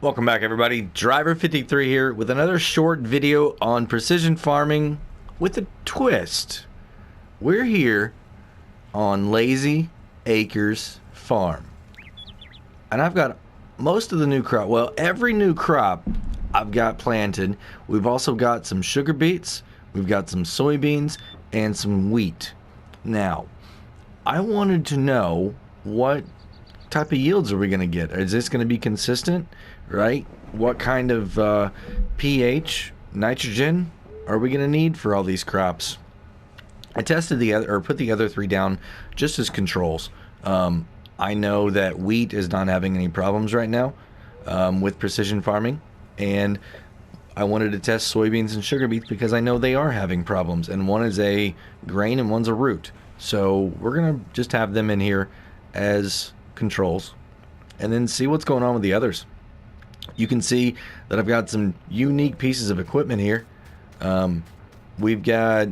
Welcome back, everybody. Driver53 here with another short video on precision farming with a twist. We're here on Lazy Acres Farm. And I've got most of the new crop, well, every new crop I've got planted. We've also got some sugar beets, we've got some soybeans, and some wheat. Now, I wanted to know what type of yields are we going to get? Is this going to be consistent, right? What kind of pH, nitrogen are we going to need for all these crops? I tested put the other three down just as controls. I know that wheat is not having any problems right now with precision farming, and I wanted to test soybeans and sugar beets because I know they are having problems, and one is a grain and one's a root. So we're going to just have them in here as controls and then see what's going on with the others. You can see that I've got some unique pieces of equipment here. We've got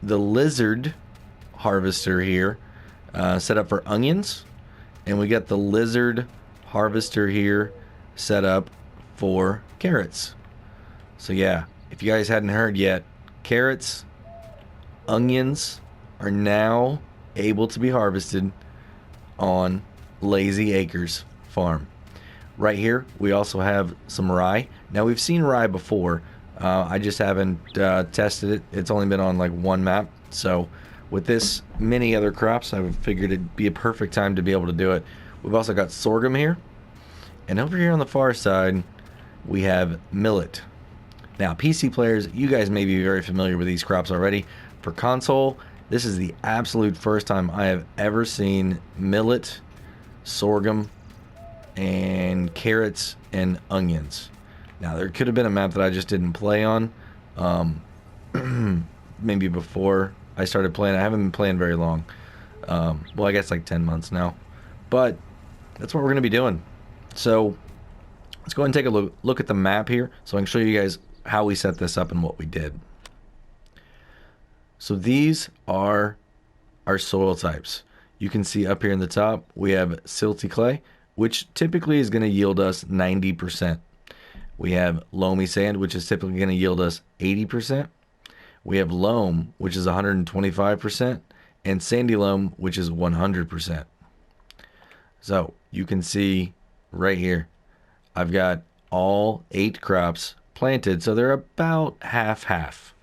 the lizard harvester here set up for onions, and we got the lizard harvester here set up for carrots. So yeah, if you guys hadn't heard yet, carrots, onions are now able to be harvested on Lazy Acres Farm. Right here we also have some rye. Now we've seen rye before, I just haven't tested it. It's only been on like one map, so with this many other crops I figured it'd be a perfect time to be able to do it. We've also got sorghum here, and over here on the far side we have millet. Now PC players, you guys may be very familiar with these crops already. For console, this is the absolute first time I have ever seen millet, sorghum, and carrots and onions. Now there could have been a map that I just didn't play on, maybe before I started playing. I haven't been playing very long, well, I guess like 10 months now, but that's what we're going to be doing. So let's go ahead and take a look at the map here so I can show you guys how we set this up and what we did. So these are our soil types. You can see up here in the top we have silty clay, which typically is going to yield us 90%. We have loamy sand, which is typically going to yield us 80%. We have loam, which is 125%, and sandy loam, which is 100%. So you can see right here I've got all 8 crops planted, so they're about half.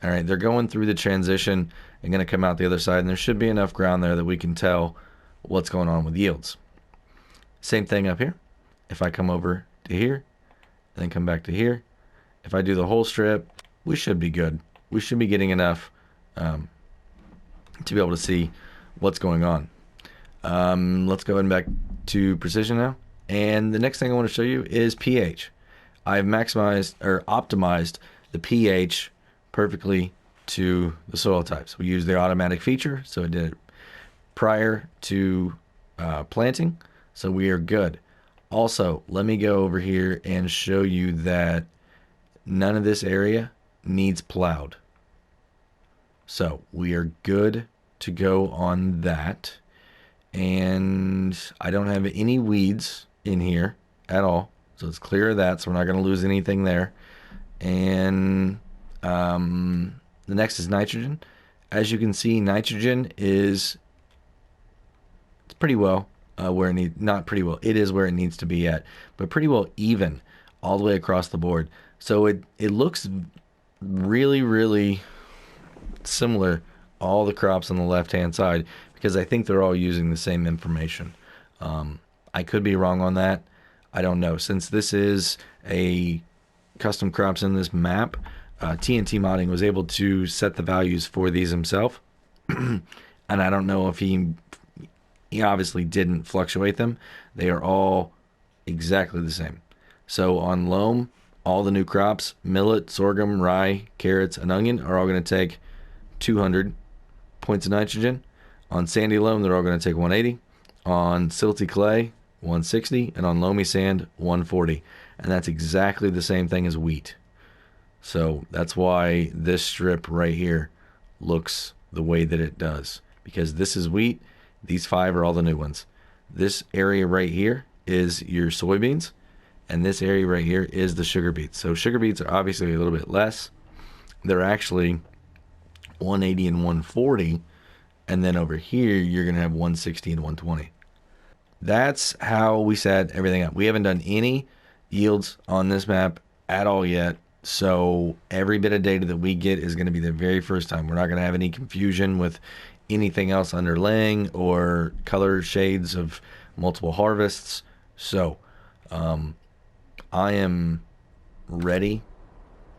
All right, they're going through the transition and going to come out the other side, and there should be enough ground there that we can tell what's going on with yields. Same thing up here. If I come over to here and then come back to here, if I do the whole strip, we should be good. We should be getting enough to be able to see what's going on. Let's go ahead and back to precision now. And the next thing I want to show you is pH. I've maximized or optimized the pH perfectly to the soil types. We use the automatic feature, so it did it prior to planting, so we are good. Also, let me go over here and show you that none of this area needs plowed, so we are good to go on that. And I don't have any weeds in here at all, so it's clear of that, so we're not going to lose anything there. And the next is nitrogen. As you can see, nitrogen is pretty well where it needs, not pretty well, it is where it needs to be at, but pretty well even all the way across the board. So it looks really similar, all the crops on the left hand side, because I think they're all using the same information. I could be wrong on that. I don't know. Since this is a custom crops in this map, TNTmodding was able to set the values for these himself. And I don't know if he obviously didn't fluctuate them. They are all exactly the same. So on loam, all the new crops, millet, sorghum, rye, carrots, and onion, are all going to take 200 points of nitrogen. On sandy loam, they're all going to take 180. On silty clay, 160. And on loamy sand, 140. And that's exactly the same thing as wheat. So that's why this strip right here looks the way that it does, because this is wheat. These 5 are all the new ones. This area right here is your soybeans, and this area right here is the sugar beets. So sugar beets are obviously a little bit less. They're actually 180 and 140, and then over here you're gonna have 160 and 120. That's how we set everything up. We haven't done any yields on this map at all yet. So every bit of data that we get is going to be the very first time. We're not going to have any confusion with anything else underlaying or color shades of multiple harvests. So I am ready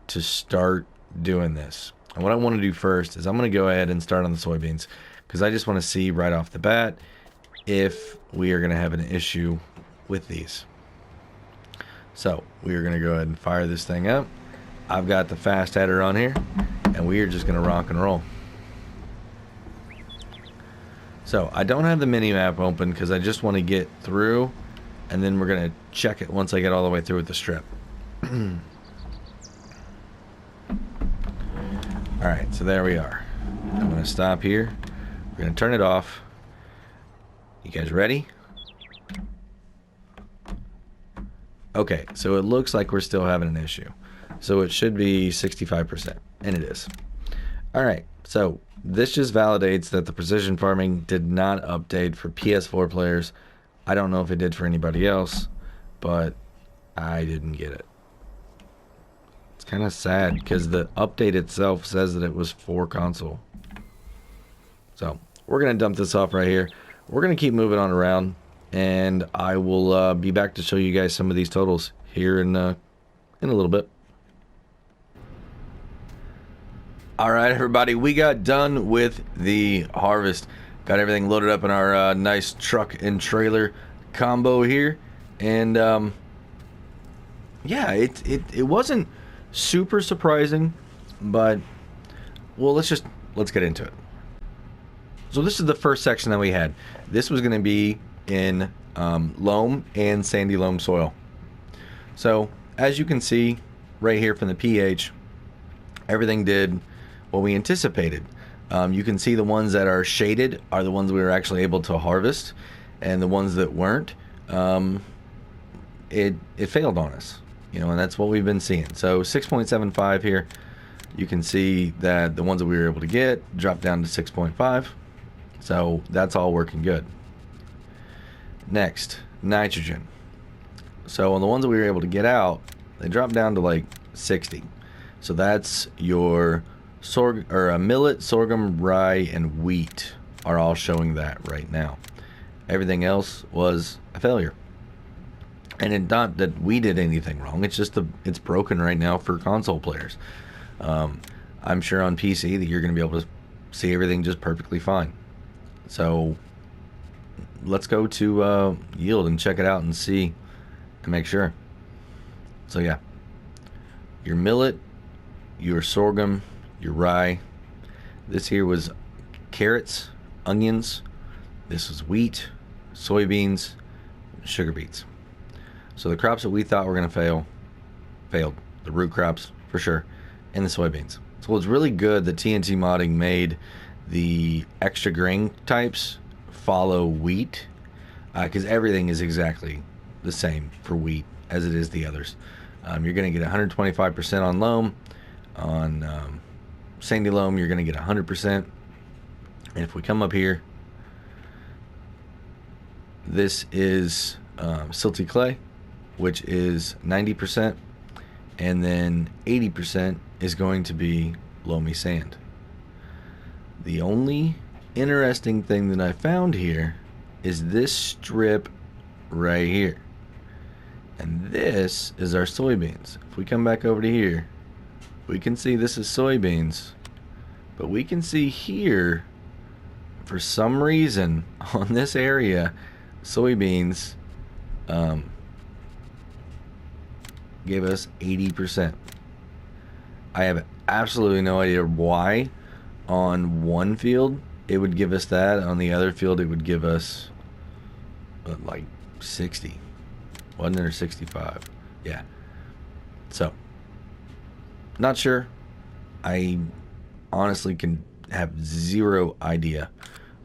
to start doing this. And what I want to do first is I'm going to go ahead and start on the soybeans, because I just want to see right off the bat if we are going to have an issue with these. So we are going to go ahead and fire this thing up. I've got the fast header on here, and we are just going to rock and roll. So I don't have the mini map open because I just want to get through, and then we're going to check it once I get all the way through with the strip. Alright, so there we are. I'm going to stop here. We're going to turn it off. You guys ready? Okay, so it looks like we're still having an issue. So it should be 65%, and it is. Alright, so this just validates that the precision farming did not update for PS4 players. I don't know if it did for anybody else, but I didn't get it. It's kind of sad because the update itself says that it was for console. So we're going to dump this off right here. We're going to keep moving on around, and I will be back to show you guys some of these totals here in a little bit. All right, everybody, we got done with the harvest. Got everything loaded up in our nice truck and trailer combo here, and yeah, it wasn't super surprising, but well, let's get into it. So this is the first section that we had. This was going to be in loam and sandy loam soil. So as you can see right here from the pH, everything did what we anticipated. You can see the ones that are shaded are the ones we were actually able to harvest, and the ones that weren't, it failed on us, you know, and that's what we've been seeing. So 6.75 here, you can see that the ones that we were able to get dropped down to 6.5. So that's all working good. Next, nitrogen. So on the ones that we were able to get out, they dropped down to like 60. So that's your millet, sorghum, rye, and wheat are all showing that right now. Everything else was a failure. And it's not that we did anything wrong. It's just it's broken right now for console players. I'm sure on PC that you're going to be able to see everything just perfectly fine. So let's go to yield and check it out and see and make sure. So yeah, your millet, your sorghum, your rye. This here was carrots, onions. This was wheat, soybeans, sugar beets. So the crops that we thought were going to fail, failed. The root crops for sure, and the soybeans. So it's really good that TNTmodding made the extra grain types follow wheat, because everything is exactly the same for wheat as it is the others. You're going to get 125% on loam. On sandy loam, you're going to get 100%. And if we come up here, this is silty clay, which is 90%, and then 80% is going to be loamy sand. The only interesting thing that I found here is this strip right here. And this is our soybeans. If we come back over to here, we can see this is soybeans. But we can see here, for some reason, on this area, soybeans gave us 80%. I have absolutely no idea why. On one field it would give us that, on the other field it would give us like 60, wasn't it, or 65? Yeah. So not sure. I honestly can have zero idea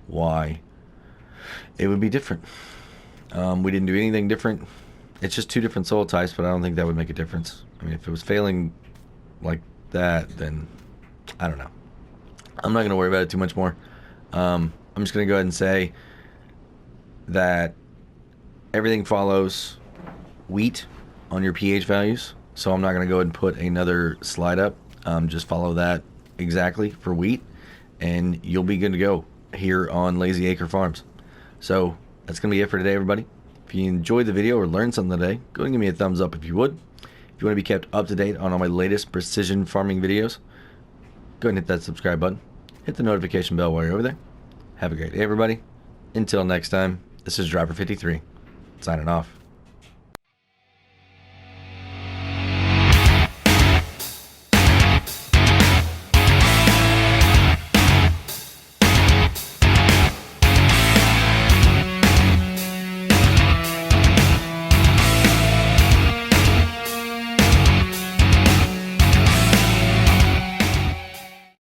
why it would be different. We didn't do anything different. It's just two different soil types, but I don't think that would make a difference. I mean, if it was failing like that, then I don't know. I'm not going to worry about it too much more. I'm just going to go ahead and say that everything follows wheat on your pH values. So I'm not going to go ahead and put another slide up. Just follow that exactly for wheat, and you'll be good to go here on Lazy Acre Farms. So that's going to be it for today, everybody. If you enjoyed the video or learned something today, go ahead and give me a thumbs up if you would. If you want to be kept up to date on all my latest precision farming videos, go ahead and hit that subscribe button. Hit the notification bell while you're over there. Have a great day, everybody. Until next time, this is Driver 53, signing off.